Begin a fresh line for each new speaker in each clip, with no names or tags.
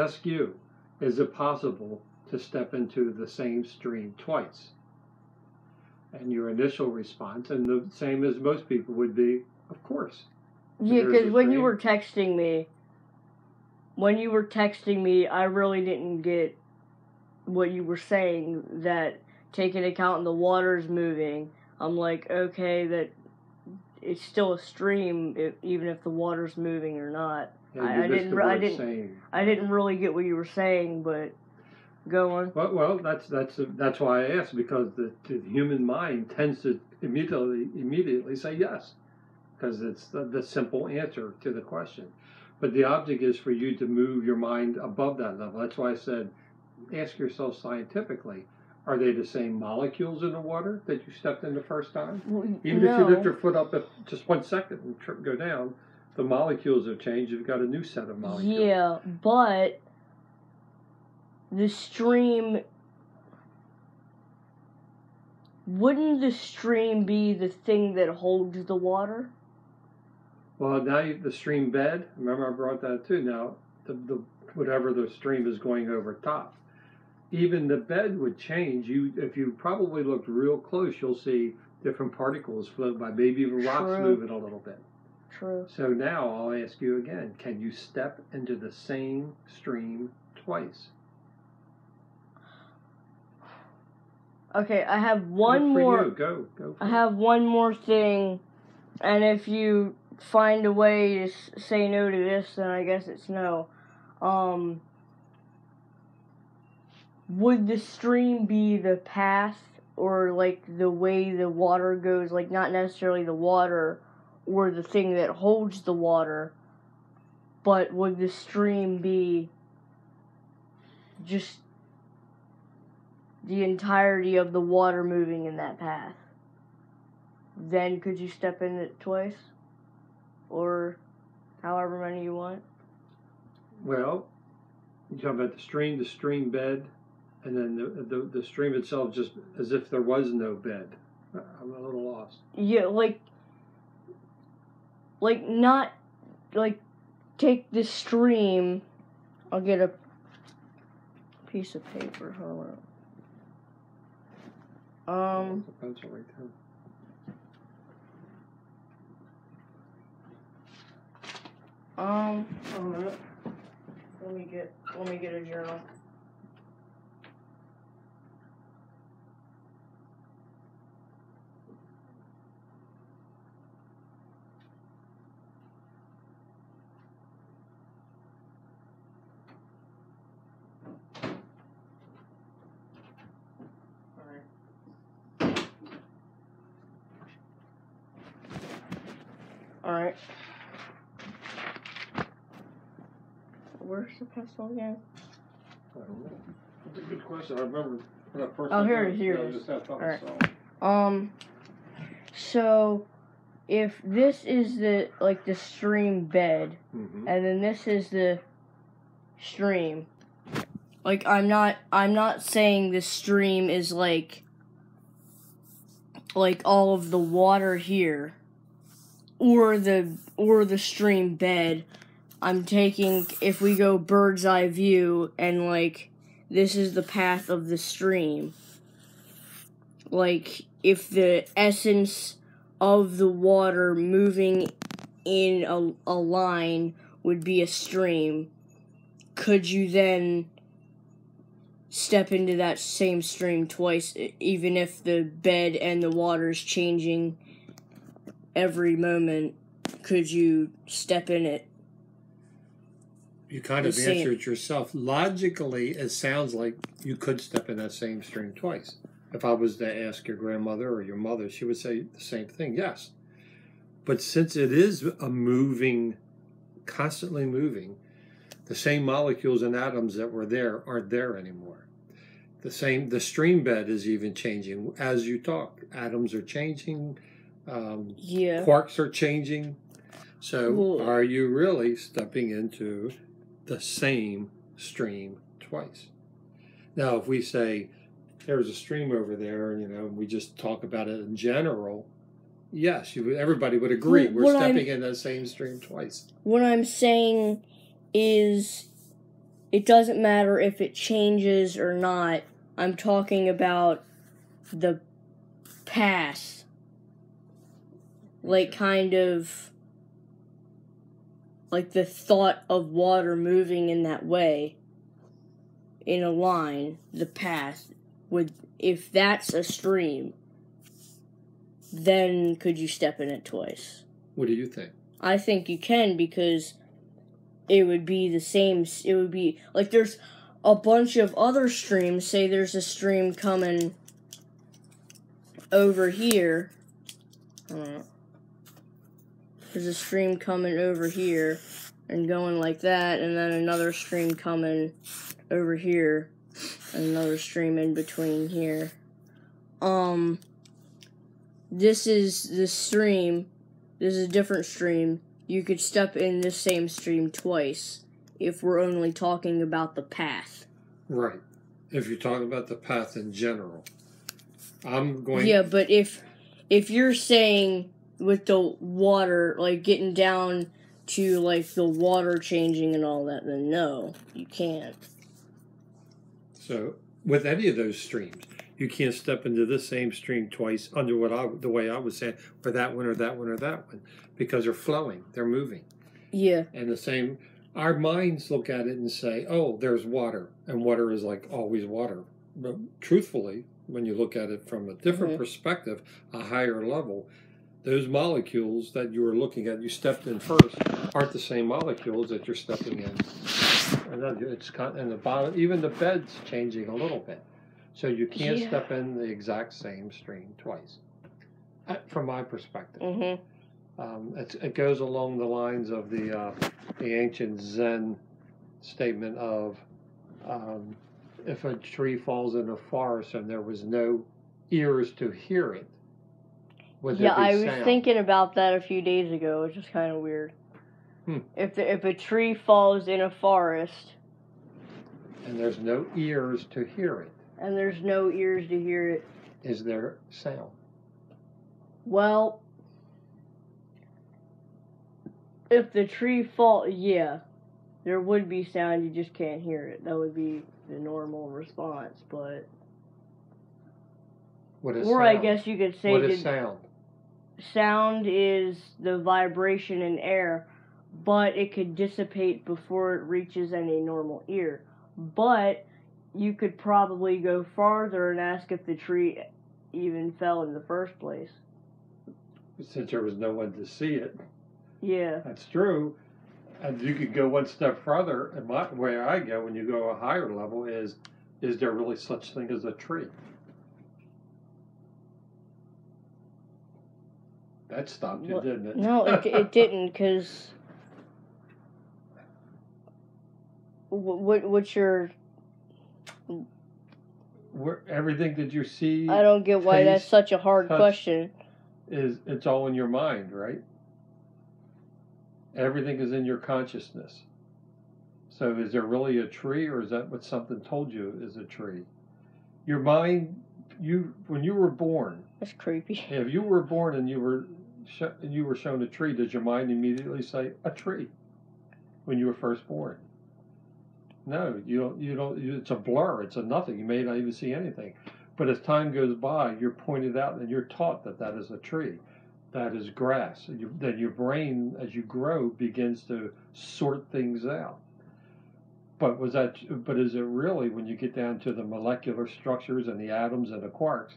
ask you, is it possible to step into the same stream twice? And your initial response, and the same as most people, would be, of course.
Yeah, because when you were texting me, I really didn't get what you were saying, that taking account the water's moving. I'm like, okay, that it's still a stream, even if the water's moving or not.
Yeah,
I didn't really get what you were saying, but go on.
Well, that's why I asked, because the human mind tends to immediately say yes, because it's the simple answer to the question. But the object is for you to move your mind above that level. That's why I said, ask yourself scientifically, are they the same molecules in the water that you stepped in the first time? Even if you lift your foot up just 1 second and go down, the molecules have changed. You've got a new set of molecules.
Yeah, but the stream, wouldn't the stream be the thing that holds the water?
Well, now the stream bed, remember I brought that too. Now, the whatever the stream is going over top, even the bed would change. If you probably looked real close, you'll see different particles float by, maybe even rocks moving a little bit.
True.
So now I'll ask you again, can you step into the same stream twice?
Okay, I have one more.
Go.
I have one more thing, and if you find a way to say no to this, then I guess it's no. Would the stream be the path, or like the way the water goes, like not necessarily the water or the thing that holds the water, but would the stream be just the entirety of the water moving in that path? Then could you step in it twice? Or however many you want?
Well, you talk about the stream bed, and then the stream itself, just as if there was no bed. I'm a little lost.
Yeah, not, take the stream. I'll get a piece of paper. Hold on.
There's a pencil right there.
Let me get a journal. All right. Where's the pencil again?
I don't know. That's a good question. I remember when I first.
Oh, here it is. All right. So if this is the stream bed, and then this is the stream. I'm not saying the stream is like all of the water here, or the stream bed. I'm taking, if we go bird's eye view, and this is the path of the stream. If the essence of the water moving in a line would be a stream, could you then step into that same stream twice, even if the bed and the water's changing every moment? Could you step in it?
You kind of answered yourself. Logically, it sounds like you could step in that same stream twice. If I was to ask your grandmother or your mother, she would say the same thing, yes. But since it is a moving, constantly moving, the same molecules and atoms that were there aren't there anymore. The stream bed is even changing as you talk. Atoms are changing, quarks are changing. So are you really stepping into the same stream twice? Now, if we say there's a stream over there, and we just talk about it in general, yes, everybody would agree we're stepping in that same stream twice.
What I'm saying is, it doesn't matter if it changes or not. I'm talking about the path. Like, kind of, like the thought of water moving in that way, in a line, the path, if that's a stream, then could you step in it twice?
What do you think?
I think you can, because it would be the same. It would be like there's a bunch of other streams. Say there's a stream coming over here. There's a stream coming over here and going like that, and then another stream coming over here, and another stream in between here. This is the stream. This is a different stream. You could step in this same stream twice if we're only talking about the path.
Right. If you're talking about the path in general. I'm going...
Yeah, but if you're saying with the water, like getting down to like the water changing and all that, then no, you can't.
So, with any of those streams, you can't step into the same stream twice under the way I was saying, or that one, or that one, or that one, because they're flowing, they're moving.
Yeah.
And the same, our minds look at it and say, oh, there's water, and water is like always water. But truthfully, when you look at it from a different perspective, a higher level, those molecules that you were looking at, you stepped in first, aren't the same molecules that you're stepping in. And then it's and the bottom, even the bed's changing a little bit. So you can't step in the exact same stream twice, from my perspective. It goes along the lines of the ancient Zen statement of if a tree falls in a forest and there was no ears to hear it, would there be
I was
sound?
thinking about that a few days ago, which is kind of weird. If a tree falls in a forest
and there's no ears to hear it, is there sound?
Well, if the tree falls, yeah, there would be sound, you just can't hear it. That would be the normal response, but...
What is
or
sound?
I guess you could say...
What is sound?
Sound is the vibration in air, but it could dissipate before it reaches any normal ear. But you could probably go farther and ask if the tree even fell in the first place.
Since there was no one to see it.
Yeah.
That's true. And you could go one step further, and where I go when you go a higher level is there really such thing as a tree? That stopped you, didn't it?
No, it didn't, because... What's your...
Everything that you see...
I don't get why that's such a hard question.
It's all in your mind, right? Everything is in your consciousness. So is there really a tree, or is that what something told you is a tree? Your mind, when you were born...
That's creepy.
If you were born and you were shown a tree, did your mind immediately say, a tree, when you were first born? No, you don't. It's a blur. It's a nothing. You may not even see anything. But as time goes by, you're pointed out and you're taught that is a tree. That is grass. Then your brain, as you grow, begins to sort things out. But is it really, when you get down to the molecular structures and the atoms and the quarks,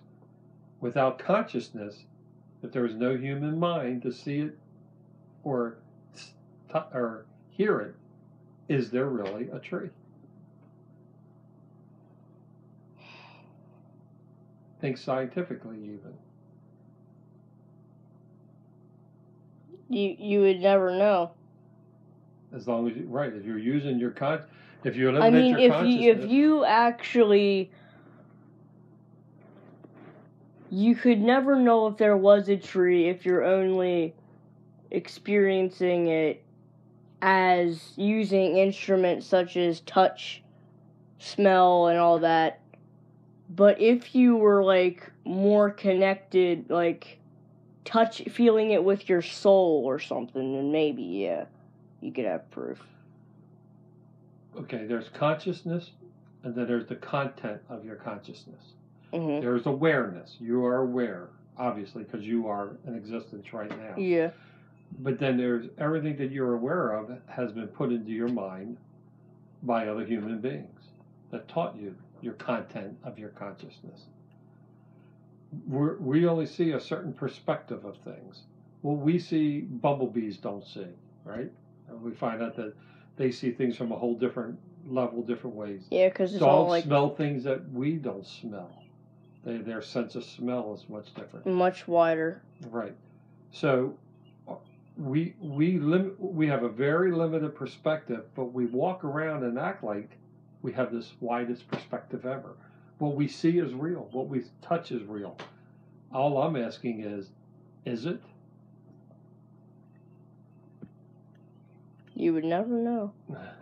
without consciousness, if there was no human mind to see it or hear it, is there really a tree? Think scientifically, even.
You would never know.
As long as if you're using your if you eliminate your consciousness.
If you actually, you could never know if there was a tree if you're only experiencing it as using instruments such as touch, smell, and all that. But if you were, like, more connected, like, feeling it with your soul or something, then maybe, yeah, you could have proof.
Okay, there's consciousness, and then there's the content of your consciousness.
Mm-hmm.
There's awareness. You are aware, obviously, because you are in existence right now.
Yeah.
But then there's everything that you're aware of has been put into your mind by other human beings that taught you your content of your consciousness. We only see a certain perspective of things. What we see, bumblebees don't see, right? And we find out that they see things from a whole different level, different ways.
Yeah, because it's all
Dogs
like
smell things that we don't smell. Their sense of smell is much different.
much wider.
Right. So we have a very limited perspective, but we walk around and act like we have this widest perspective ever. What we see is real. What we touch is real. All I'm asking is it?
You would never know.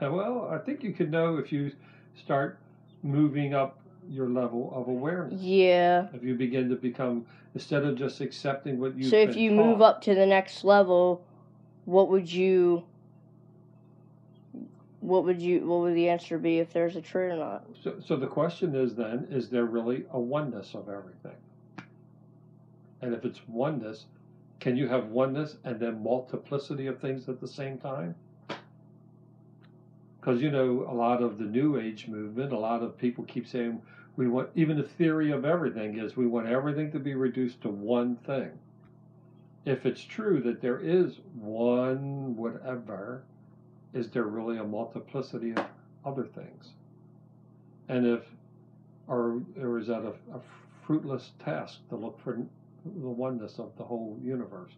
Well, I think you could know if you start moving up your level of awareness.
Yeah.
If you begin to become, instead of just accepting what you've
So if
been
you
taught,
move up to the next level, what would the answer be if there's a tree or not?
So the question is then, is there really a oneness of everything? And if it's oneness, can you have oneness and then multiplicity of things at the same time? Because, you know, a lot of the New Age movement, a lot of people keep saying we want, even the theory of everything is we want everything to be reduced to one thing. If it's true that there is one whatever, is there really a multiplicity of other things? And or is that a fruitless task to look for the oneness of the whole universe?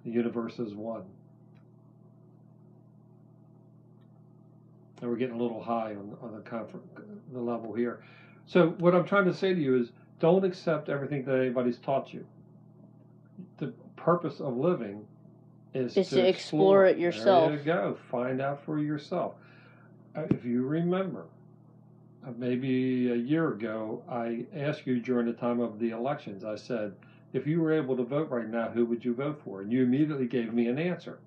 The universe is one. And we're getting a little high on the level here. So what I'm trying to say to you is, don't accept everything that anybody's taught you. The purpose of living is to
explore it yourself.
There you go. Find out for yourself. If you remember, maybe a year ago, I asked you during the time of the elections, I said, if you were able to vote right now, who would you vote for? And you immediately gave me an answer.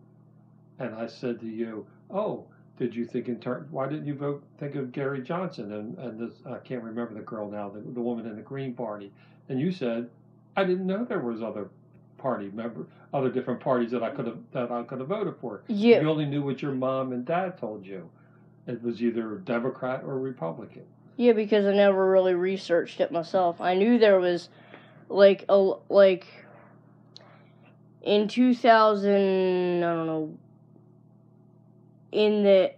And I said to you, oh, did you think why didn't you think of Gary Johnson and this, I can't remember the girl now, the woman in the Green Party. And you said, I didn't know there was other different parties that I could have voted for.
Yeah.
You only knew what your mom and dad told you. It was either Democrat or Republican.
Yeah, because I never really researched it myself. I knew there was in 2000, I don't know, in the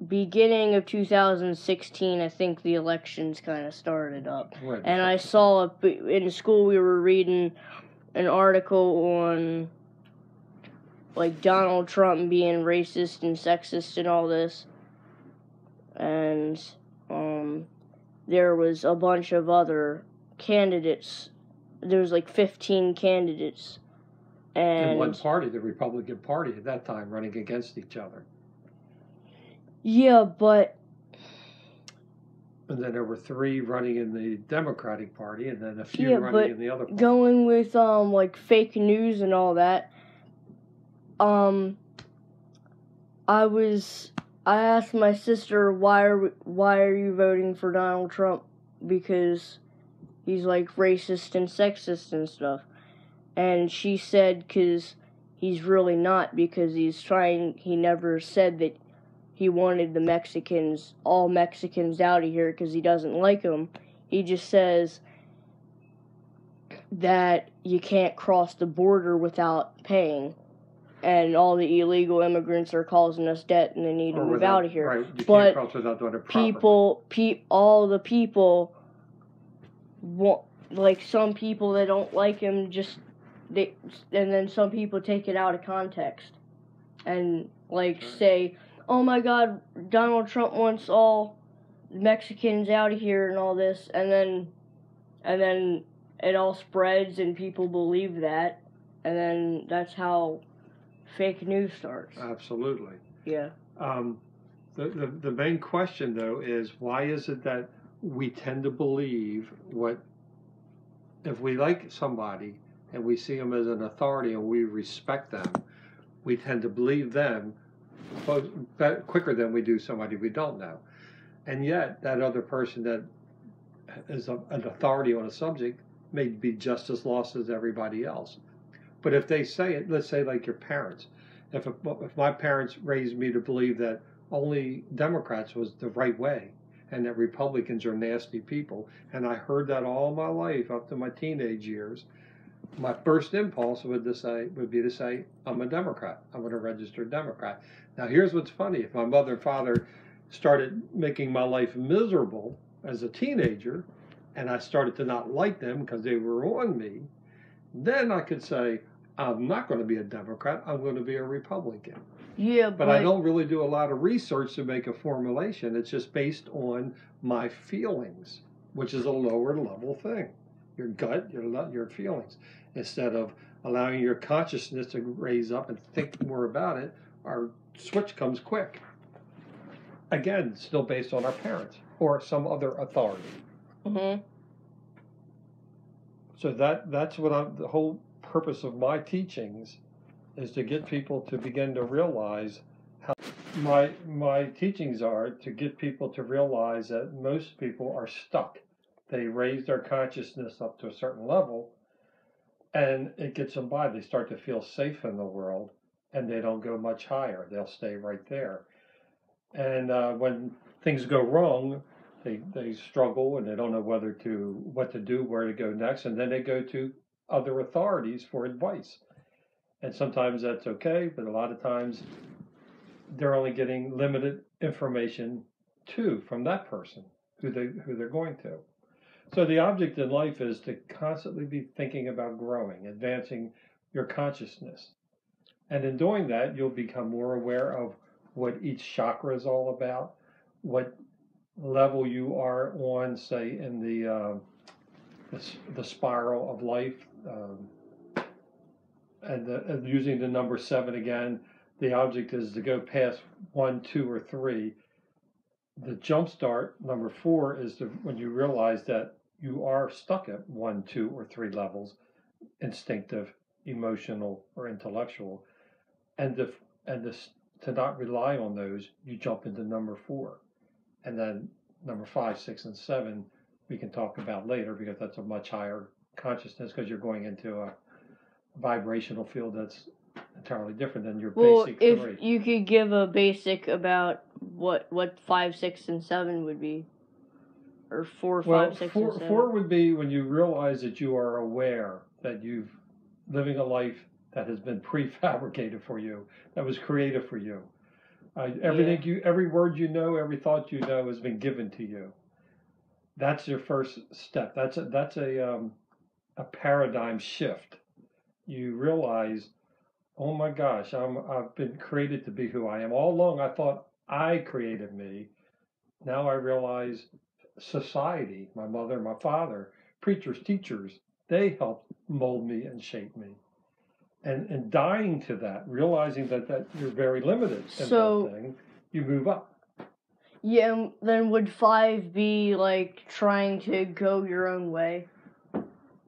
beginning of 2016, I think the elections kind of started up.
Right.
And I saw in school we were reading an article on like Donald Trump being racist and sexist and all this. And there was a bunch of other candidates. There was like 15 candidates. And
in one party, the Republican Party at that time, running against each other.
Yeah, but...
And then there were 3 running in the Democratic Party, and then a few running in the other party.
Going with, like, fake news and all that, I asked my sister, why are you voting for Donald Trump? Because he's, like, racist and sexist and stuff. And she said, because he's really not, because he never said that he wanted all Mexicans out of here because he doesn't like them. He just says that you can't cross the border without paying. And all the illegal immigrants are causing us debt and they need to move out of here.
Right, you can't cross without doing it properly.
All the people, like some people that don't like him, and then some people take it out of context. And say, oh my God, Donald Trump wants all Mexicans out of here and all this, and then it all spreads and people believe that, and then that's how fake news starts.
Absolutely.
Yeah.
The main question though is, why is it that we tend to believe if we like somebody and we see them as an authority and we respect them, we tend to believe them quicker than we do somebody we don't know. And yet, that other person that is an authority on a subject may be just as lost as everybody else. But if they say it, let's say like your parents, if my parents raised me to believe that only Democrats was the right way and that Republicans are nasty people, and I heard that all my life up to my teenage years, my first impulse would be to say, I'm a Democrat. I'm a registered Democrat. Now, here's what's funny. If my mother and father started making my life miserable as a teenager, and I started to not like them because they were on me, then I could say, I'm not going to be a Democrat. I'm going to be a Republican.
Yeah,
but I don't really do a lot of research to make a formulation. It's just based on my feelings, which is a lower level thing. Your gut, your feelings. Instead of allowing your consciousness to raise up and think more about it, our switch comes quick. Again, still based on our parents or some other authority.
Mm-hmm.
So that's what the whole purpose of my teachings is to get people to begin to realize how my teachings are to get people to realize that most people are stuck. They raise their consciousness up to a certain level and it gets them by. They start to feel safe in the world and they don't go much higher. They'll stay right there. And when things go wrong, they struggle and they don't know what to do, where to go next, and then they go to other authorities for advice. And sometimes that's okay, but a lot of times they're only getting limited information from that person who they're going to. So the object in life is to constantly be thinking about growing, advancing your consciousness. And in doing that, you'll become more aware of what each chakra is all about, what level you are on, say, in the spiral of life, and using the number 7 again. The object is to go past 1, 2, or 3. The jump start, number 4, is when you realize that you are stuck at 1, 2, or 3 levels, instinctive, emotional, or intellectual, and to not rely on those, you jump into number 4. And then number 5, 6, and 7, we can talk about later because that's a much higher consciousness because you're going into a vibrational field that's entirely different than your basic 3.
If you could give a basic about what 5, 6, and 7 would be, or 4, 5, 6, and 7.
4 would be when you realize that you are aware that you've living a life that has been prefabricated for you, that was created for you. Every word you know, every thought you know has been given to you. That's your first step. That's a paradigm shift. You realize, oh my gosh, I've been created to be who I am. All along I thought I created me. Now I realize society, my mother, my father, preachers, teachers, they helped mold me and shape me. And dying to that, realizing that you're very limited in that thing, you move up.
Yeah, and then would 5 be like trying to go your own way?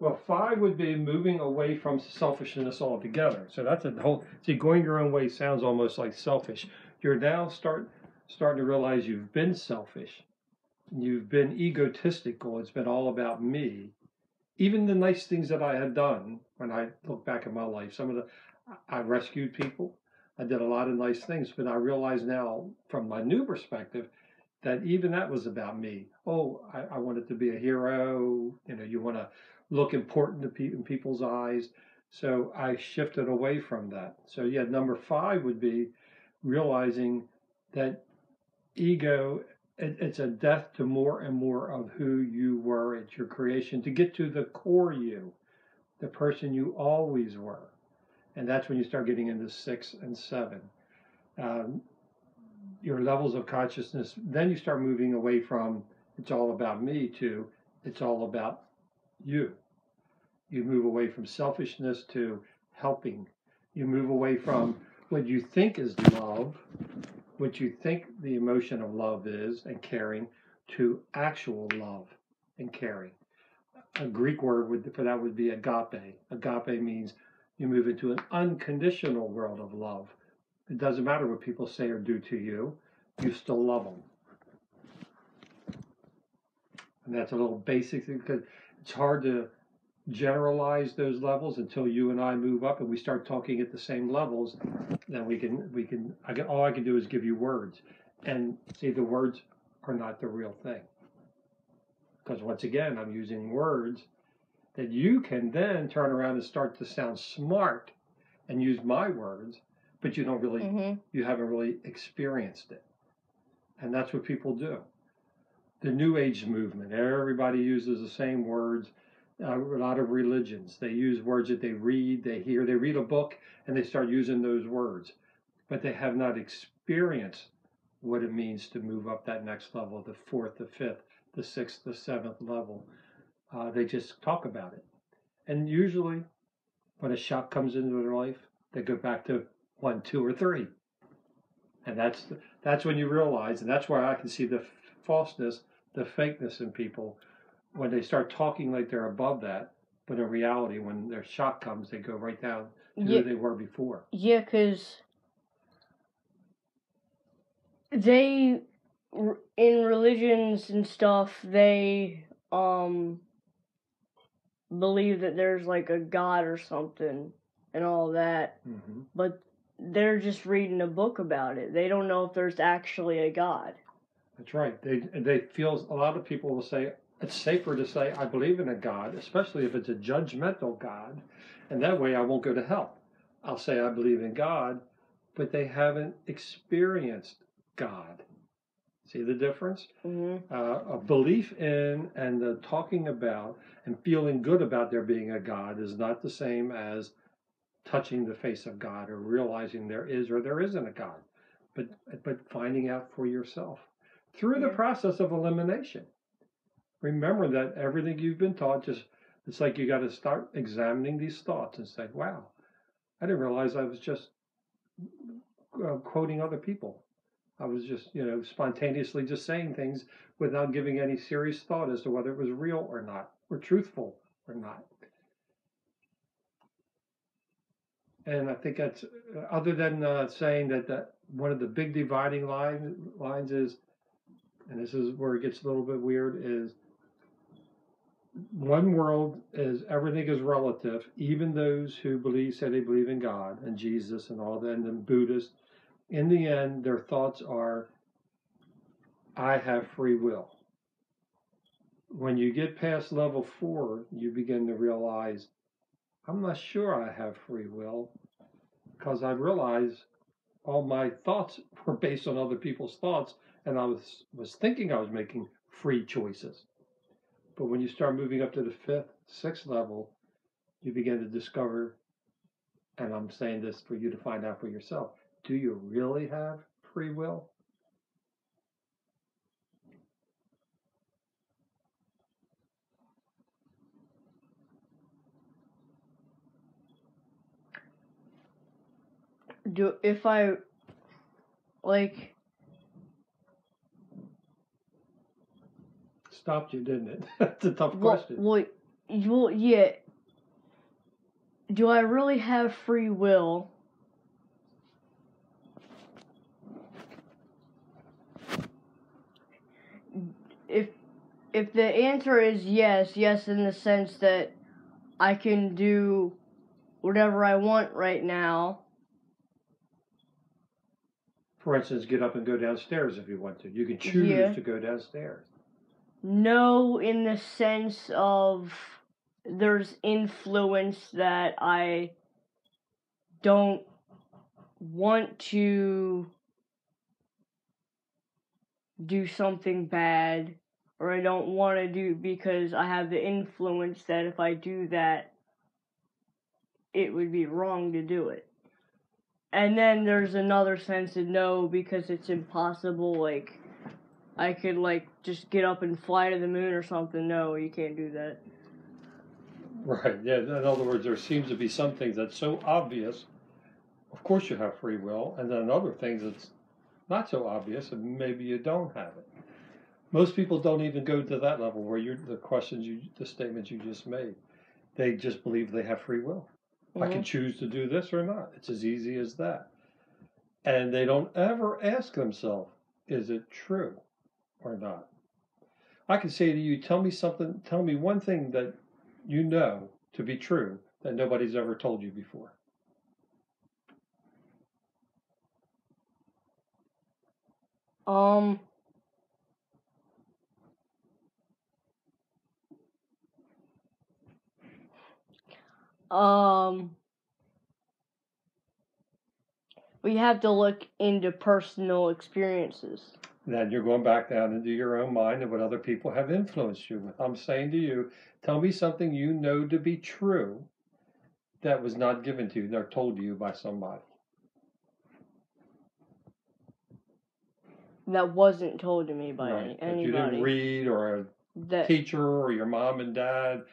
Well, 5 would be moving away from selfishness altogether. So that's going your own way sounds almost like selfish. You're now starting to realize you've been selfish. You've been egotistical. It's been all about me. Even the nice things that I had done, when I look back at my life, I rescued people. I did a lot of nice things, but I realize now from my new perspective that even that was about me. Oh, I wanted to be a hero. You want to look important in people's eyes. So I shifted away from that. So yeah, number 5 would be realizing that ego, it's a death to more and more of who you were at your creation to get to the core you, the person you always were. And that's when you start getting into 6 and 7. Your levels of consciousness, then you start moving away from it's all about me to it's all about you. You move away from selfishness to helping. You move away from what you think is love, what you think the emotion of love is and caring, to actual love and caring. A Greek word for that would be agape. Agape means you move into an unconditional world of love, It doesn't matter what people say or do to you. You still love them. And that's a little basic thing, because it's hard to generalize those levels until you and I move up and we start talking at the same levels. Then all I can do is give you words. And see, the words are not the real thing. Because once again, I'm using words that you can then turn around and start to sound smart and use my words, but you don't really, you haven't really experienced it. And that's what people do. The New Age movement, everybody uses the same words. A lot of religions, they use words that they read, they hear. They read a book and they start using those words, but they have not experienced what it means to move up that next level, the fourth, the fifth, the sixth, the seventh level. They just talk about it. And usually when a shock comes into their life, they go back to 1, 2, or 3. And that's when you realize, and that's why I can see the falseness, the fakeness in people when they start talking like they're above that, but in reality, when their shock comes, they go right down to who they were before.
Yeah, because they, in religions and stuff, they believe that there's like a God or something and all that, but they're just reading a book about it. They don't know if there's actually a God.
That's right. They feel, a lot of people will say, it's safer to say, I believe in a God, especially if it's a judgmental God, and that way I won't go to hell. I'll say I believe in God, but they haven't experienced God. See the difference? A belief in and the talking about and feeling good about there being a God is not the same as touching the face of God or realizing there is or there isn't a God, but finding out for yourself through the process of elimination. Remember that everything you've been taught, it's like you got to start examining these thoughts and say, wow, I didn't realize I was just quoting other people. I was just, spontaneously just saying things without giving any serious thought as to whether it was real or not, or truthful or not. And I think that's, other than saying that one of the big dividing lines is, and this is where it gets a little bit weird, is one world is everything is relative. Even those who say they believe in God and Jesus and all that, and the Buddhists, in the end, their thoughts are, I have free will. When you get past level 4, you begin to realize, I'm not sure I have free will, because I realize all my thoughts were based on other people's thoughts, and I was thinking I was making free choices. But when you start moving up to the 5th, 6th level, you begin to discover, and I'm saying this for you to find out for yourself, do you really have free will?
If I, like...
Stopped you, didn't it? That's a tough question.
Well, yeah. Do I really have free will? If the answer is yes in the sense that I can do whatever I want right now.
For instance, get up and go downstairs if you want to. You can choose to go downstairs.
No, in the sense of there's influence that I don't want to do something bad, or I don't want to do because I have the influence that if I do that, it would be wrong to do it. And then there's another sense of no, because it's impossible, like, I could, like, just get up and fly to the moon or something. No, you can't do that.
Right, yeah, in other words, there seems to be some things that's so obvious, of course you have free will, and then other things that's not so obvious, and maybe you don't have it. Most people don't even go to that level where the statements you just made. They just believe they have free will. I can choose to do this or not. It's as easy as that. And they don't ever ask themselves, is it true or not? I can say to you, tell me one thing that you know to be true that nobody's ever told you before.
We have to look into personal experiences.
Then you're going back down into your own mind and what other people have influenced you with. I'm saying to you, tell me something you know to be true that was not given to you, nor told to you by somebody.
That wasn't told to me by anybody.
That you didn't read, or a teacher, or your mom and dad,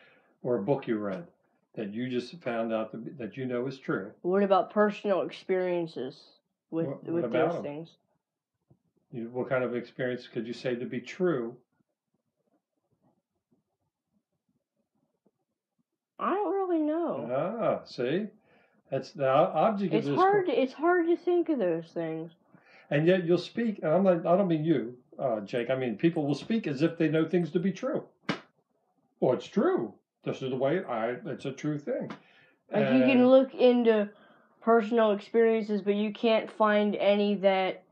or a book you read, that you just found out that you know is true.
What about personal experiences with those things?
What kind of experience could you say to be true?
I don't really know.
See? That's the object of this.
It's hard to think of those things.
And yet you'll speak, and I don't mean you, Jake. I mean, people will speak as if they know things to be true. Well, it's true. This is the way it's a true thing.
Like, you can look into personal experiences, but you can't find any that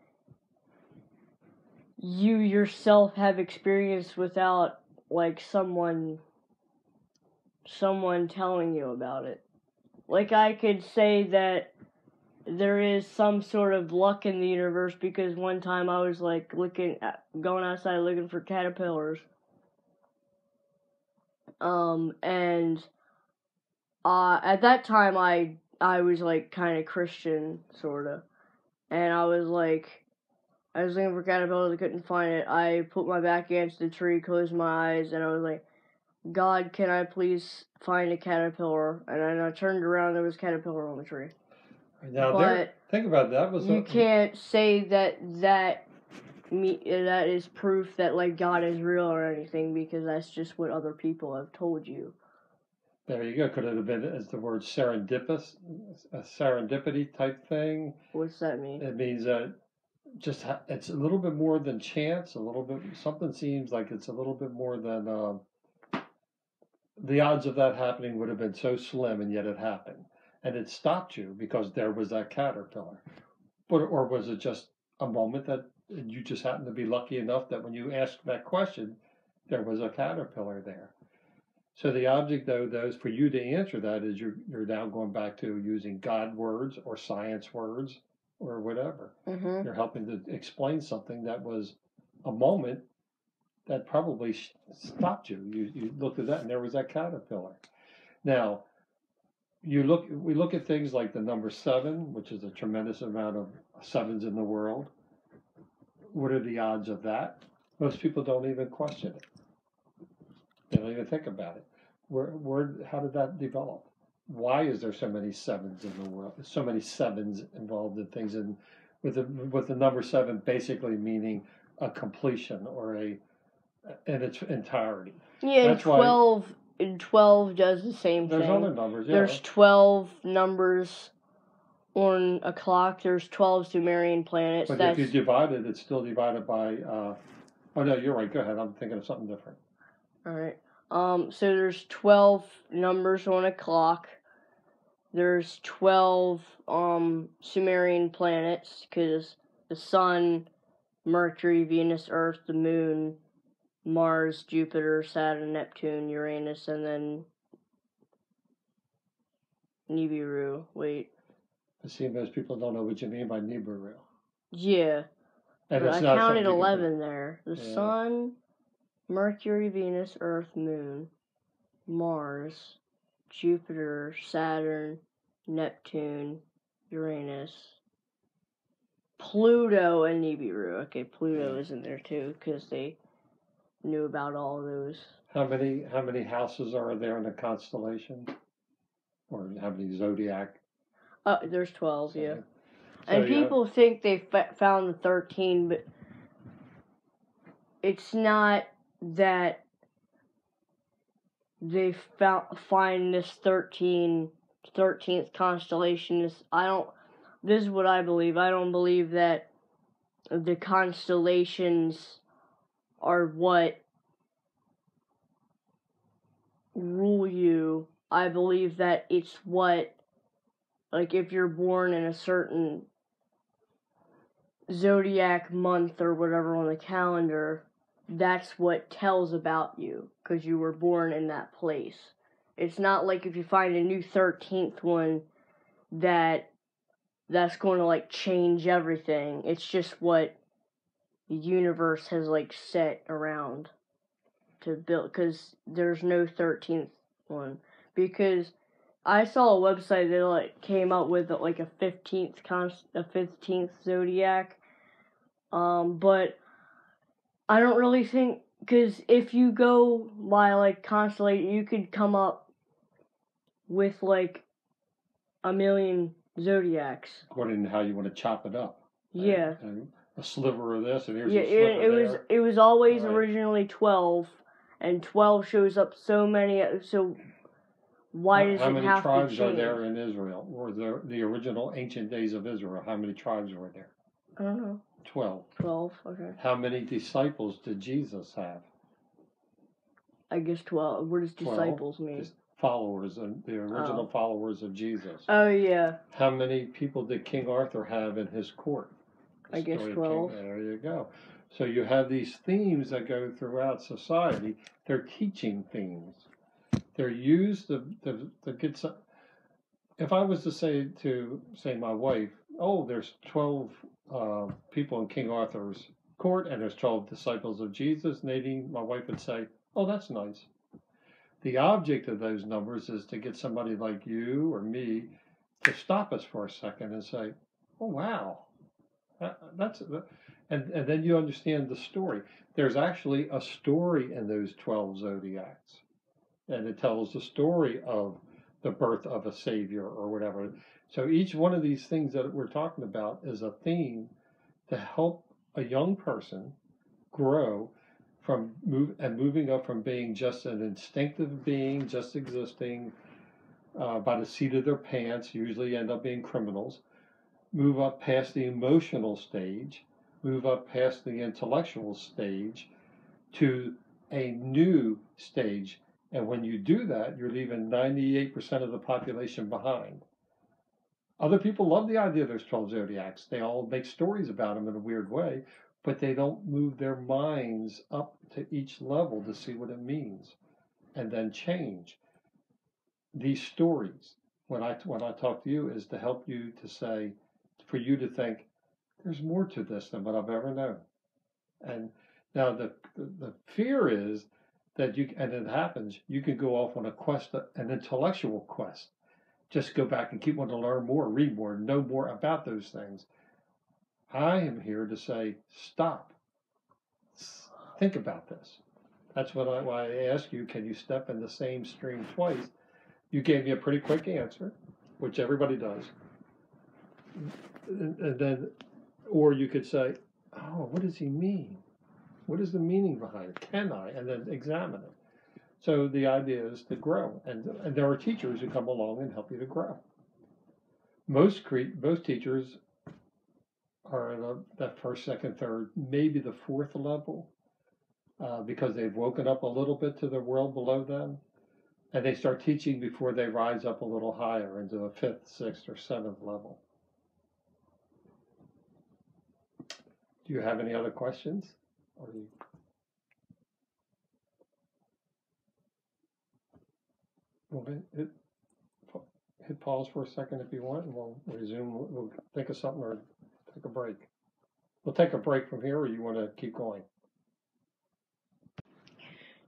you yourself have experienced without, like, someone telling you about it. Like, I could say that there is some sort of luck in the universe because one time I was, like, going outside looking for caterpillars. And at that time I was, like, kind of Christian, sort of. And I was looking for caterpillars, I couldn't find it. I put my back against the tree, closed my eyes, and I was like, God, can I please find a caterpillar? And then I turned around, there was a caterpillar on the tree.
Now, think about that.
You can't say that is proof that, like, God is real or anything, because that's just what other people have told you.
There you go. Could it have been, as the word serendipitous, a serendipity type thing?
What's that mean?
It means that it's a little bit more than chance. A little bit, something seems like it's a little bit more than the odds of that happening would have been so slim, and yet it happened. And it stopped you because there was that caterpillar. Or was it just a moment that you just happened to be lucky enough that when you asked that question, there was a caterpillar there? So the object, though, is for you to answer that is you're now going back to using God words or science words or whatever.
Mm-hmm.
You're helping to explain something that was a moment that probably stopped you. You looked at that and there was that caterpillar. Now, we look at things like the number 7, which is a tremendous amount of 7s in the world. What are the odds of that? Most people don't even question it. They don't even think about it. How did that develop? Why is there so many 7s in the world? So many 7s involved in things, and with the number 7 basically meaning a completion or in its entirety.
Yeah, that's 12. And 12 does the same thing.
There's other numbers, yeah.
There's 12 numbers on a clock. There's 12 Sumerian planets.
But if you divide it, it's still divided by... oh, no, you're right. Go ahead. I'm thinking of something different.
All right. So there's 12 numbers on a clock. There's 12 Sumerian planets, because the Sun, Mercury, Venus, Earth, the Moon, Mars, Jupiter, Saturn, Neptune, Uranus, and then Nibiru. Wait.
I see most people don't know what you mean by Nibiru.
Yeah.
And
I counted 11 there. The Sun, Mercury, Venus, Earth, Moon, Mars, Jupiter, Saturn, Neptune, Uranus, Pluto, and Nibiru. Okay, Pluto is in there too, because they knew about all those.
How many houses are there in the constellation? Or how many zodiac?
There's 12, yeah. And people think they found the 13, but it's not that they find this 13th constellation. this is what I believe. I don't believe that the constellations are what rule you. I believe that it's what, like, if you're born in a certain zodiac month or whatever on the calendar, that's what tells about you, because you were born in that place. It's not like if you find a new 13th one that's going to, like, change everything. It's just what the universe has, like, set around to build, because there's no 13th one. Because I saw a website that, like, came up with, like, a 15th zodiac, but I don't really think, because if you go by, like, constellation, you could come up with, like, a million zodiacs.
According to how you want to chop it up.
Yeah.
And a sliver of this, and here's a sliver there.
It was always originally 12, and 12 shows up so many, so why does it have to change?
How many tribes are there in Israel, or the original ancient days of Israel? How many tribes were there?
I don't know.
12.
12, okay.
How many disciples did Jesus have?
I guess 12. What does disciples
12?
mean?
Followers, the original followers of Jesus.
Oh, yeah.
How many people did King Arthur have in his court?
I guess 12.
There you go. So you have these themes that go throughout society. They're teaching themes. They're used to get some. If I was to say my wife, oh, there's 12 people in King Arthur's court, and there's 12 disciples of Jesus, Nadine, my wife would say, oh, that's nice. The object of those numbers is to get somebody like you or me to stop us for a second and say, oh, wow. And then you understand the story. There's actually a story in those 12 zodiacs, and it tells the story of the birth of a savior or whatever. So each one of these things that we're talking about is a theme to help a young person grow from moving up from being just an instinctive being, just existing by the seat of their pants, usually end up being criminals, move up past the emotional stage, move up past the intellectual stage to a new stage. And when you do that, you're leaving 98% of the population behind. Other people love the idea of those 12 zodiacs. They all make stories about them in a weird way, but they don't move their minds up to each level to see what it means and then change. These stories, when I talk to you, is to help you to say, for you to think, there's more to this than what I've ever known. And now the fear is that and it happens, you can go off on a quest, an intellectual quest. Just go back and keep wanting to learn more, read more, know more about those things. I am here to say, stop. Think about this. That's why I ask you, can you step in the same stream twice? You gave me a pretty quick answer, which everybody does. And then, or you could say, oh, what does he mean? What is the meaning behind it? Can I? And then examine it. So the idea is to grow. And there are teachers who come along and help you to grow. Most teachers are in that first, second, third, maybe the fourth level, because they've woken up a little bit to the world below them. And they start teaching before they rise up a little higher into a fifth, sixth, or seventh level. Do you have any other questions? Hit pause for a second if you want, and we'll resume. We'll think of something or take a break. We'll take a break from here, or you want to keep going?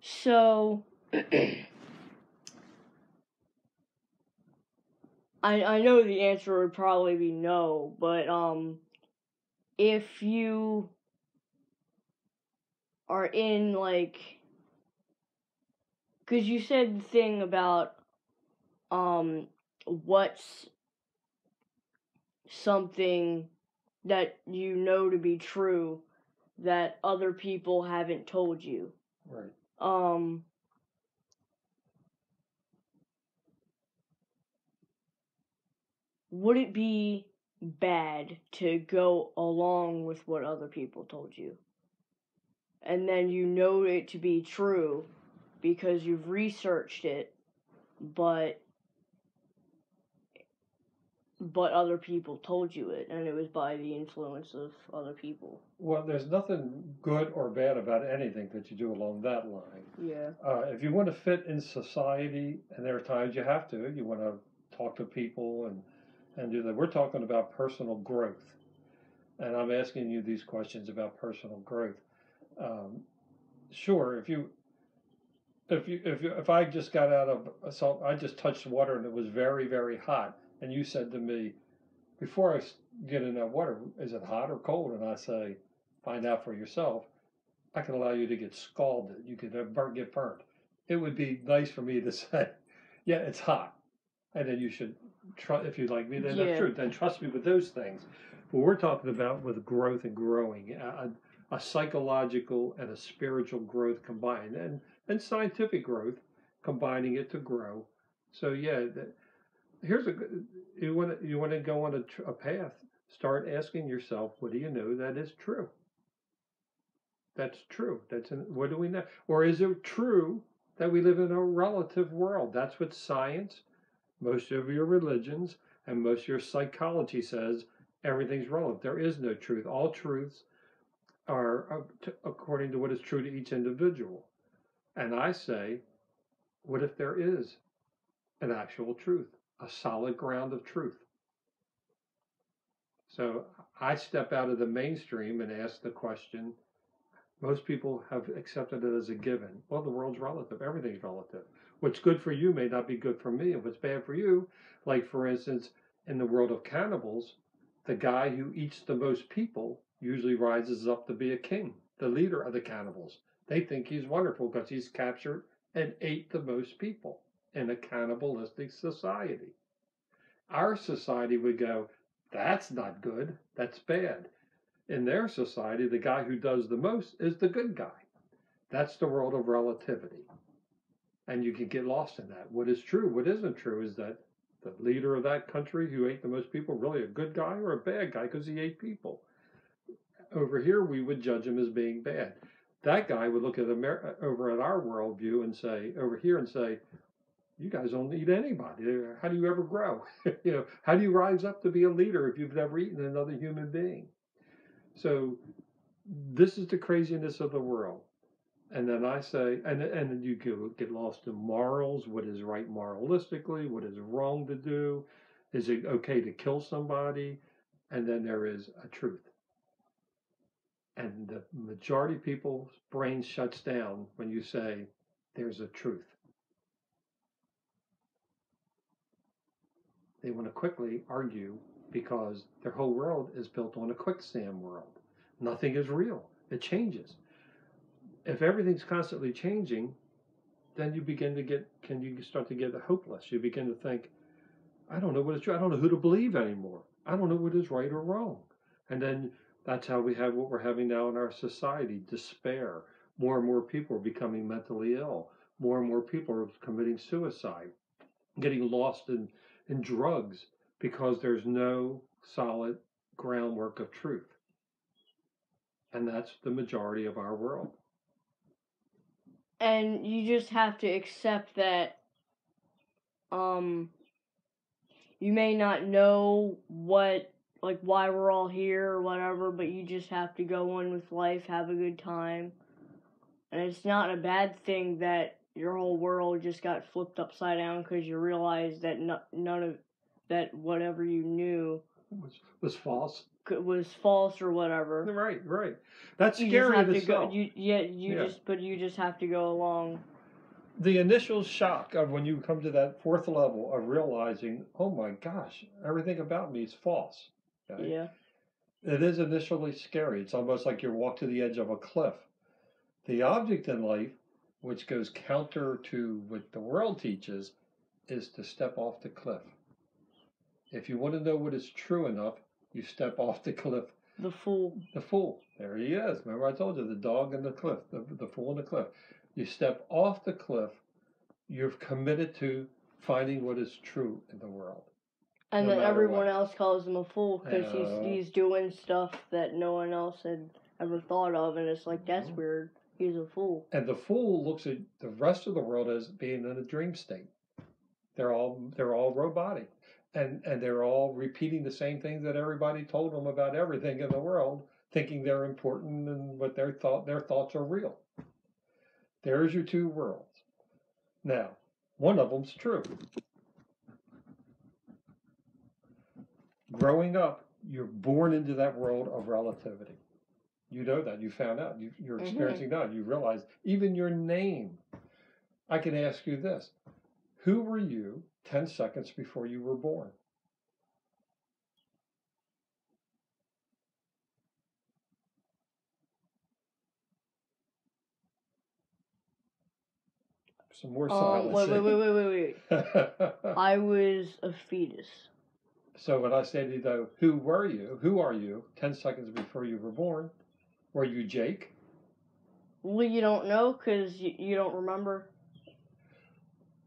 So, I know the answer would probably be no, but if you are in, like, because you said the thing about what's something that you know to be true that other people haven't told you.
Right.
Would it be bad to go along with what other people told you. And then you know it to be true because you've researched it, but other people told you it, and it was by the influence of other people.
Well, there's nothing good or bad about anything that you do along that line.
Yeah.
If you want to fit in society, and there are times you have to, you want to talk to people and do that. We're talking about personal growth, and I'm asking you these questions about personal growth. Sure, if I just got out of salt, I just touched water and it was very, very hot, and you said to me, before I get in that water, is it hot or cold? And I say, find out for yourself. I can allow you to get scalded. You could get burnt. It would be nice for me to say, yeah, it's hot. And then you should, if you like me, then that's true. Then trust me with those things. But we're talking about with growth and growing, a psychological and a spiritual growth combined, and scientific growth, combining it to grow. So yeah, here's you want to go on a path. Start asking yourself, what do you know that is true? That's true. What do we know? Or is it true that we live in a relative world? That's what science, most of your religions, and most of your psychology says. Everything's relative. There is no truth. All truths are according to what is true to each individual. And I say, what if there is an actual truth, a solid ground of truth? So I step out of the mainstream and ask the question. Most people have accepted it as a given. Well, the world's relative. Everything's relative. What's good for you may not be good for me, and what's bad for you, like for instance, in the world of cannibals, the guy who eats the most people usually rises up to be a king, the leader of the cannibals. They think he's wonderful because he's captured and ate the most people in a cannibalistic society. Our society would go, that's not good, that's bad. In their society, the guy who does the most is the good guy. That's the world of relativity. And you can get lost in that. What is true, what isn't true is that the leader of that country who ate the most people really a good guy or a bad guy because he ate people. Over here, we would judge him as being bad. That guy would look at over at our worldview and say, over here and say, you guys don't eat anybody. How do you ever grow? How do you rise up to be a leader if you've never eaten another human being? So this is the craziness of the world. And then I say, and then you get lost in morals. What is right moralistically? What is wrong to do? Is it okay to kill somebody? And then there is a truth. And the majority of people's brain shuts down when you say there's a truth. They want to quickly argue because their whole world is built on a quicksand world. Nothing is real. It changes. If everything's constantly changing, then you start to get hopeless. You begin to think, I don't know what is true. I don't know who to believe anymore. I don't know what is right or wrong. And then that's how we have what we're having now in our society, despair. More and more people are becoming mentally ill. More and more people are committing suicide, getting lost in drugs because there's no solid groundwork of truth. And that's the majority of our world.
And you just have to accept that you may not know why we're all here or whatever, but you just have to go on with life, have a good time. And it's not a bad thing that your whole world just got flipped upside down because you realized that none of that whatever you knew
was false.
Was false or whatever.
Right. That's scary in itself.
You just have to go along.
The initial shock of when you come to that fourth level of realizing, oh my gosh, everything about me is false. Okay?
Yeah.
It is initially scary. It's almost like you walk to the edge of a cliff. The object in life, which goes counter to what the world teaches, is to step off the cliff. If you want to know what is true enough, you step off the cliff.
The fool.
The fool. There he is. Remember I told you, the dog and the cliff, the fool and the cliff. You step off the cliff, you're committed to finding what is true in the world.
And
no
then
matter
everyone
what.
else calls him a fool because he's doing stuff that no one else had ever thought of, and it's like, that's weird. He's a fool.
And the fool looks at the rest of the world as being in a dream state. They're all robotic, and they're all repeating the same things that everybody told them about everything in the world, thinking they're important and what their thoughts are real. There's your two worlds. Now, one of them's true. Growing up, you're born into that world of relativity. You know that. You found out. You're experiencing that. You realize even your name. I can ask you this. Who were you 10 seconds before you were born? Some more silence.
Wait. I was a fetus.
So when I say to you, though, who were you? Who are you 10 seconds before you were born? Were you Jake?
Well, you don't know because you don't remember.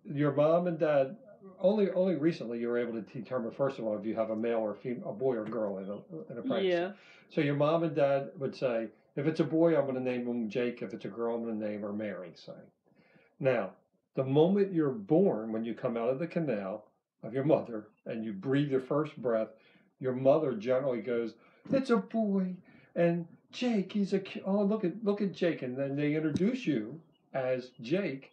Your mom and dad, only recently you were able to determine, first of all, if you have a male or female, a boy or girl in a pregnancy.
Yeah.
So your mom and dad would say, if it's a boy, I'm going to name him Jake. If it's a girl, I'm going to name her Mary, say. Now, the moment you're born, when you come out of the canal of your mother and you breathe your first breath, your mother generally goes, it's a boy, and Jake, he's a oh, look at Jake, and then they introduce you as Jake,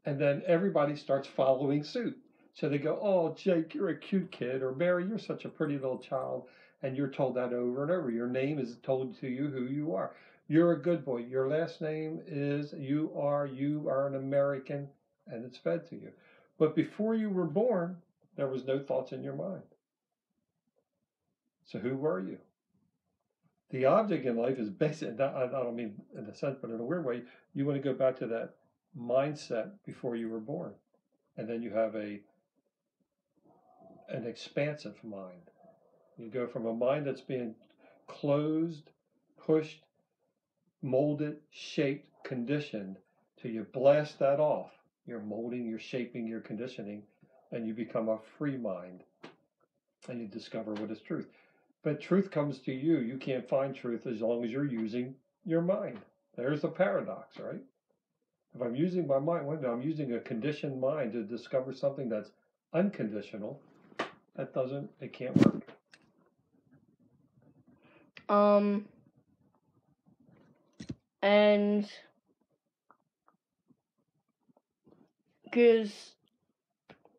and then everybody starts following suit. So they go, oh, Jake, you're a cute kid, or Mary, you're such a pretty little child, and you're told that over and over. Your name is told to you who you are. You're a good boy. Your last name is you are an American, and it's fed to you. But before you were born, there was no thoughts in your mind. So who were you? The object in life is basic. I don't mean in a sense, but in a weird way, you want to go back to that mindset before you were born. And then you have an expansive mind. You go from a mind that's being closed, pushed, molded, shaped, conditioned, till you blast that off. You're molding, you're shaping, you're conditioning, and you become a free mind. And you discover what is truth. But truth comes to you. You can't find truth as long as you're using your mind. There's the paradox, right? If I'm using my mind, I'm using a conditioned mind to discover something that's unconditional. It can't work.
And because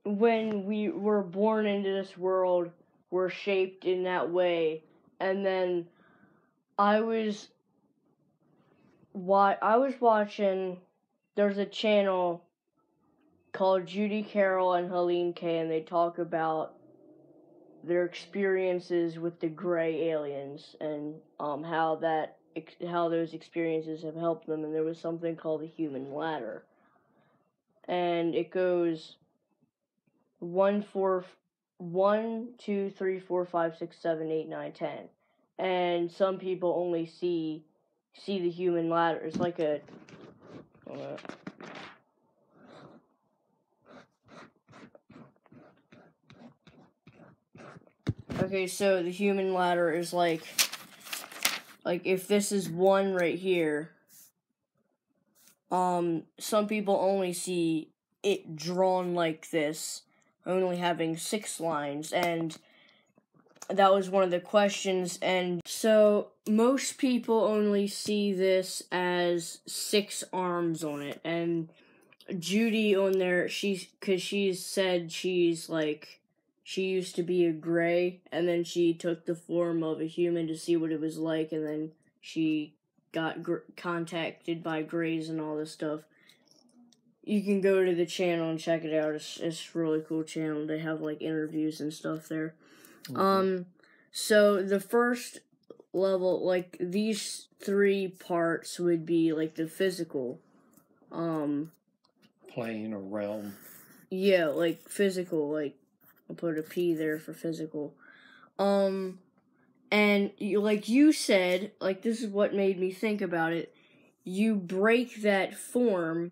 when we were born into this world, we're shaped in that way, and then I was watching. There's a channel called Judy Carroll and Helene K, and they talk about their experiences with the gray aliens and how those experiences have helped them. And there was something called the human ladder, and it goes 1, 2, 3, 4, 5, 6, 7, 8, 9, 10, and some people only see the human ladder. It's like a okay, so the human ladder is like if this is 1 right here, some people only see it drawn like this, only having 6 lines, and that was one of the questions. And so most people only see this as 6 arms on it, and Judy on there, because she said she used to be a gray, and then she took the form of a human to see what it was like, and then she got contacted by grays and all this stuff. You can go to the channel and check it out. It's a really cool channel. They have interviews and stuff there. Mm-hmm. So the first level, these 3 parts would be the physical
plane or realm.
Yeah, physical, I'll put a P there for physical. And you said, this is what made me think about it. You break that form,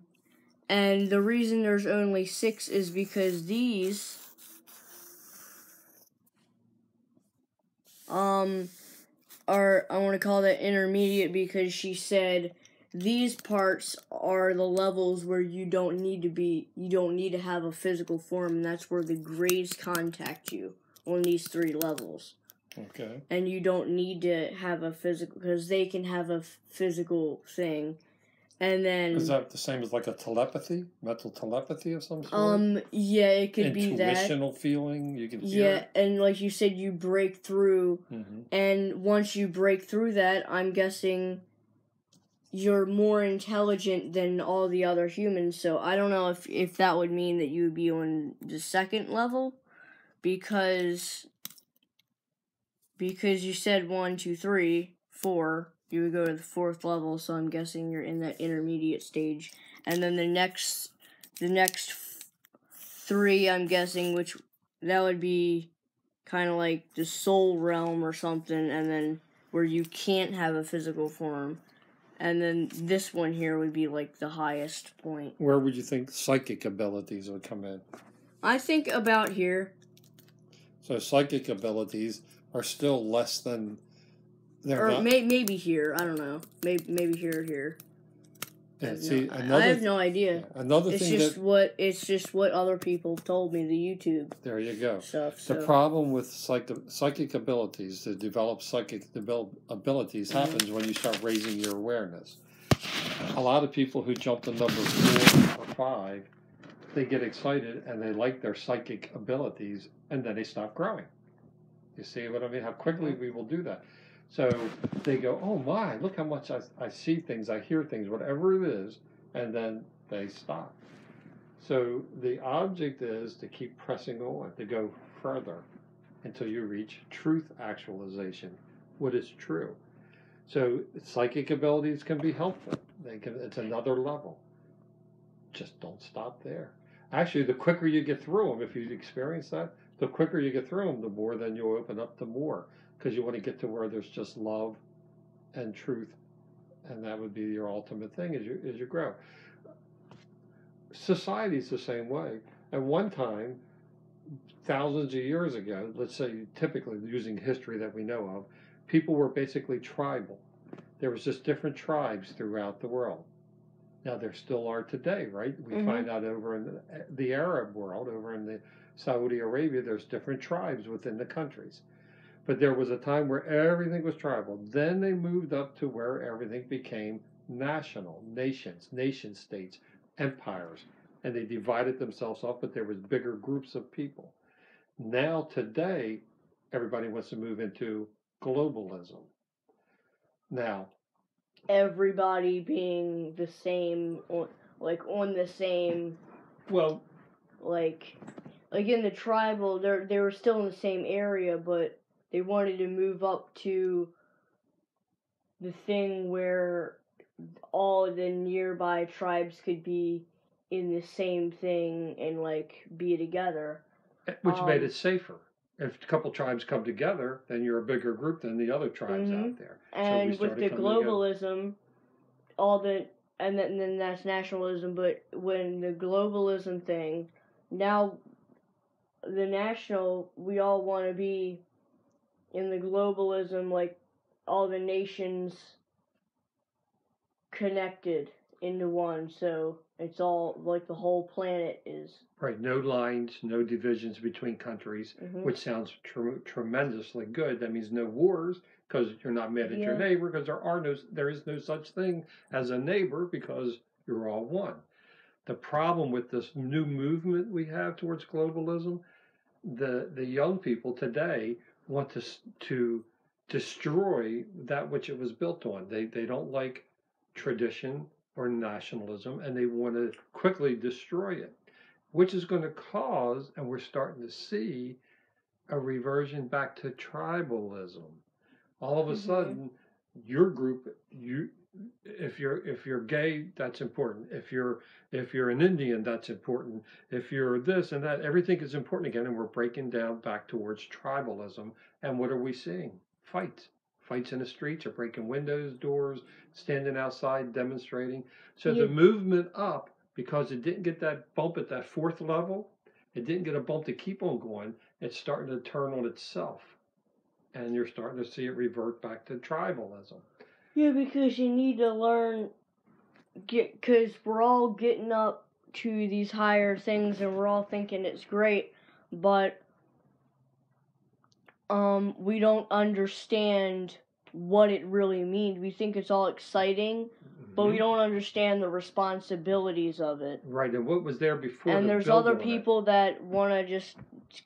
and the reason there's only 6 is because these Or I want to call that intermediate because she said these parts are the levels where you don't need to have a physical form, and that's where the grays contact you on these 3 levels.
Okay.
And you don't need to have a physical, because they can have a physical thing. And then...
Is that the same as like a telepathy? Mental telepathy of some sort?
Yeah, it could be that.
Intuitional feeling, you can hear it?
And like you said, you break through.
Mm-hmm.
And once you break through that, I'm guessing you're more intelligent than all the other humans. So I don't know if that would mean that you would be on the 2nd level. Because you said 1, 2, 3, 4... You would go to the 4th level, so I'm guessing you're in that intermediate stage. And then the next 3, I'm guessing, which that would be kind of like the soul realm or something, and then where you can't have a physical form. And then this one here would be like the highest point.
Where would you think psychic abilities would come in?
I think about here.
So psychic abilities are still less than...
maybe here. I don't know. Maybe here.
Yeah,
I have no idea.
Yeah, another
it's
thing
it's just what other people told me. The YouTube.
There you go.
Stuff.
The problem with psychic abilities, to develop psychic abilities, happens when you start raising your awareness. A lot of people who jump to number 4 or 5, they get excited and they like their psychic abilities, and then they stop growing. You see what I mean? How quickly we will do that. So they go, oh my, look how much I see things, I hear things, whatever it is, and then they stop. So the object is to keep pressing on, to go further until you reach truth actualization, what is true. So psychic abilities can be helpful. It's another level. Just don't stop there. Actually, the quicker you get through them, if you experience that, the quicker you get through them, the more then you'll open up to more. Because you want to get to where there's just love and truth, and that would be your ultimate thing as you grow. Society's the same way. At one time, thousands of years ago, let's say typically using history that we know of, people were basically tribal. There was just different tribes throughout the world. Now there still are today, right? We find out over in the Arab world, over in the Saudi Arabia, there's different tribes within the countries. But there was a time where everything was tribal. Then they moved up to where everything became national, nations, nation states, empires. And they divided themselves up, but there was bigger groups of people. Now, today, everybody wants to move into globalism. Now,
everybody being the same, on the same...
Well...
Like in the tribal, they were still in the same area, but... They wanted to move up to the thing where all the nearby tribes could be in the same thing and, be together.
Which made it safer. If a couple tribes come together, then you're a bigger group than the other tribes out there.
And so with the globalism, and then that's nationalism, but when the globalism thing, now the national, we all want to be... in the globalism, all the nations connected into one, so it's all, the whole planet is...
Right, no lines, no divisions between countries, which sounds tremendously good. That means no wars, because you're not mad at your neighbor, because there is no such thing as a neighbor, because you're all one. The problem with this new movement we have towards globalism, the young people today want to destroy that which it was built on. They don't like tradition or nationalism, and they want to quickly destroy it, which is going to cause, and we're starting to see, a reversion back to tribalism. All of a sudden, your group, if you're gay, that's important. If you're an Indian, that's important. If you're this and that, everything is important again, and we're breaking down back towards tribalism. And what are we seeing? Fights in the streets, or breaking windows, doors, standing outside, demonstrating. So the movement up, because it didn't get that bump at that 4th level, it didn't get a bump to keep on going, it's starting to turn on itself. and you're starting to see it revert back to tribalism.
Yeah, because you need to learn, because we're all getting up to these higher things and we're all thinking it's great, but we don't understand what it really means. We think it's all exciting, but we don't understand the responsibilities of it.
Right, and what was there before?
And there's other people that want to just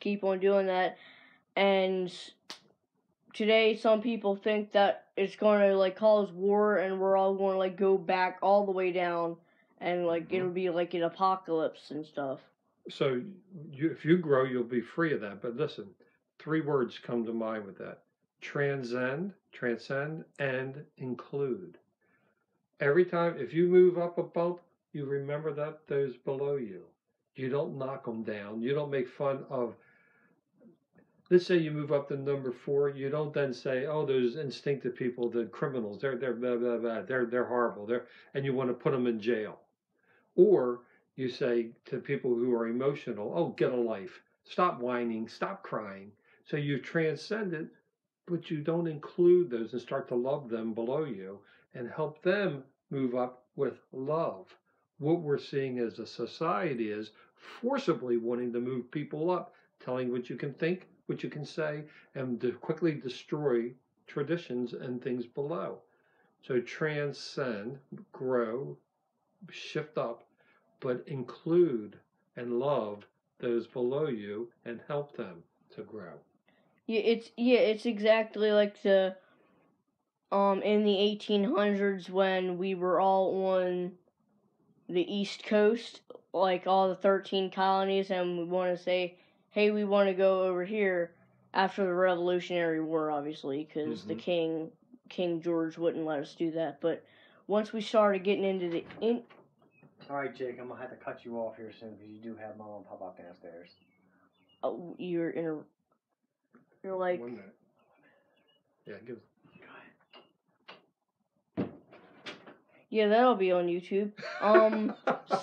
keep on doing that, and today some people think that it's going to like cause war and we're all going to like go back all the way down, and like it'll be like an apocalypse and stuff.
So if you grow, you'll be free of that. But listen, 3 words come to mind with that: transcend, and include. Every time, if you move up a bump, you remember that those below you. You don't knock them down. You don't make fun of. Let's say you move up to number 4. You don't then say, "Oh, those instinctive people, the criminals, they're blah blah blah. They're horrible. And you want to put them in jail. Or you say to people who are emotional, "Oh, get a life. Stop whining. Stop crying." So you transcend it, but you don't include those and start to love them below you and help them move up with love. What we're seeing as a society is forcibly wanting to move people up, telling what you can think, what you can say, and to quickly destroy traditions and things below. So transcend, grow, shift up, but include and love those below you and help them to grow.
It's exactly like the in the 1800s when we were all on the East Coast, like all the 13 colonies, and we want to say, hey, we want to go over here after the Revolutionary War, obviously, because the King George wouldn't let us do that. But once we started getting into the
All right, Jake, I'm gonna have to cut you off here soon because you do have Mom and Pop out downstairs.
You're like
1 minute. Yeah, give.
Yeah, that'll be on YouTube.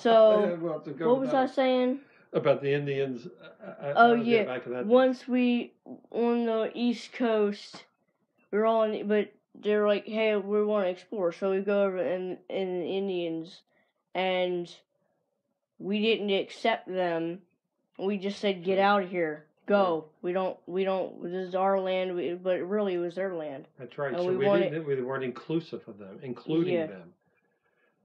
So what was I saying?
About the Indians. Once
we on the East Coast, we're on, but they're like, hey, we want to explore, so we go over and the Indians, and we didn't accept them. We just said, get out of here. Go. We don't, this is our land, but really it was their land.
That's right. And so we weren't inclusive of them, including them.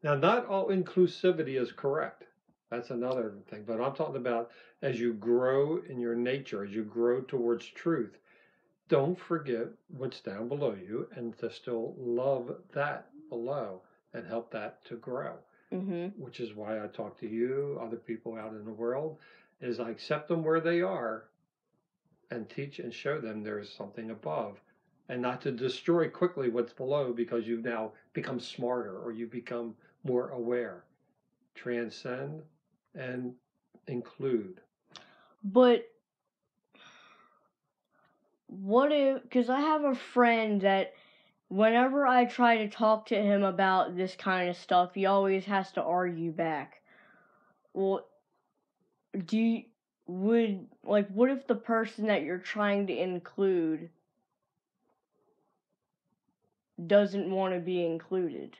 Now, not all inclusivity is correct. That's another thing. But I'm talking about as you grow in your nature, as you grow towards truth, don't forget what's down below you and to still love that below and help that to grow. Which is why I talk to you, other people out in the world, is I accept them where they are and teach and show them there's something above, and not to destroy quickly what's below because you've now become smarter or you become more aware. Transcend and include.
But what if, because I have a friend that whenever I try to talk to him about this kind of stuff, he always has to argue back. Well, what if the person that you're trying to include doesn't want to be included?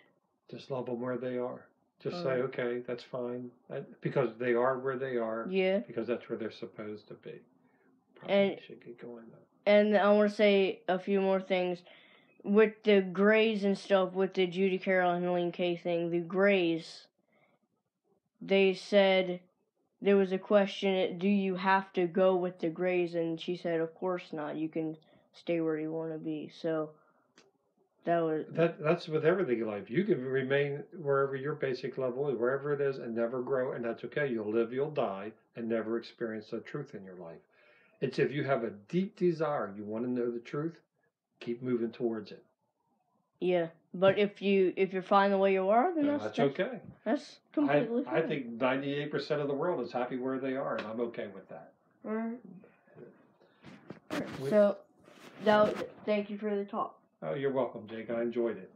Just love them where they are. Just say, okay, that's fine. Because they are where they are.
Yeah.
Because that's where they're supposed to be.
Probably
should get going though.
And I want to say a few more things. With the Greys and stuff, with the Judy Carroll and Helene Kay thing, the Greys, they said, there was a question, do you have to go with the Greys? And she said, of course not. You can stay where you want to be. So
that's with everything in life. You can remain wherever your basic level is, wherever it is, and never grow, and that's okay. You'll live, you'll die, and never experience the truth in your life. It's if you have a deep desire, you want to know the truth, keep moving towards it.
Yeah, but if you're fine the way you are, then that's
okay.
That's completely fine.
I think 98% of the world is happy where they are, and I'm okay with that.
So, thank you for the talk.
Oh, you're welcome, Jake. I enjoyed it.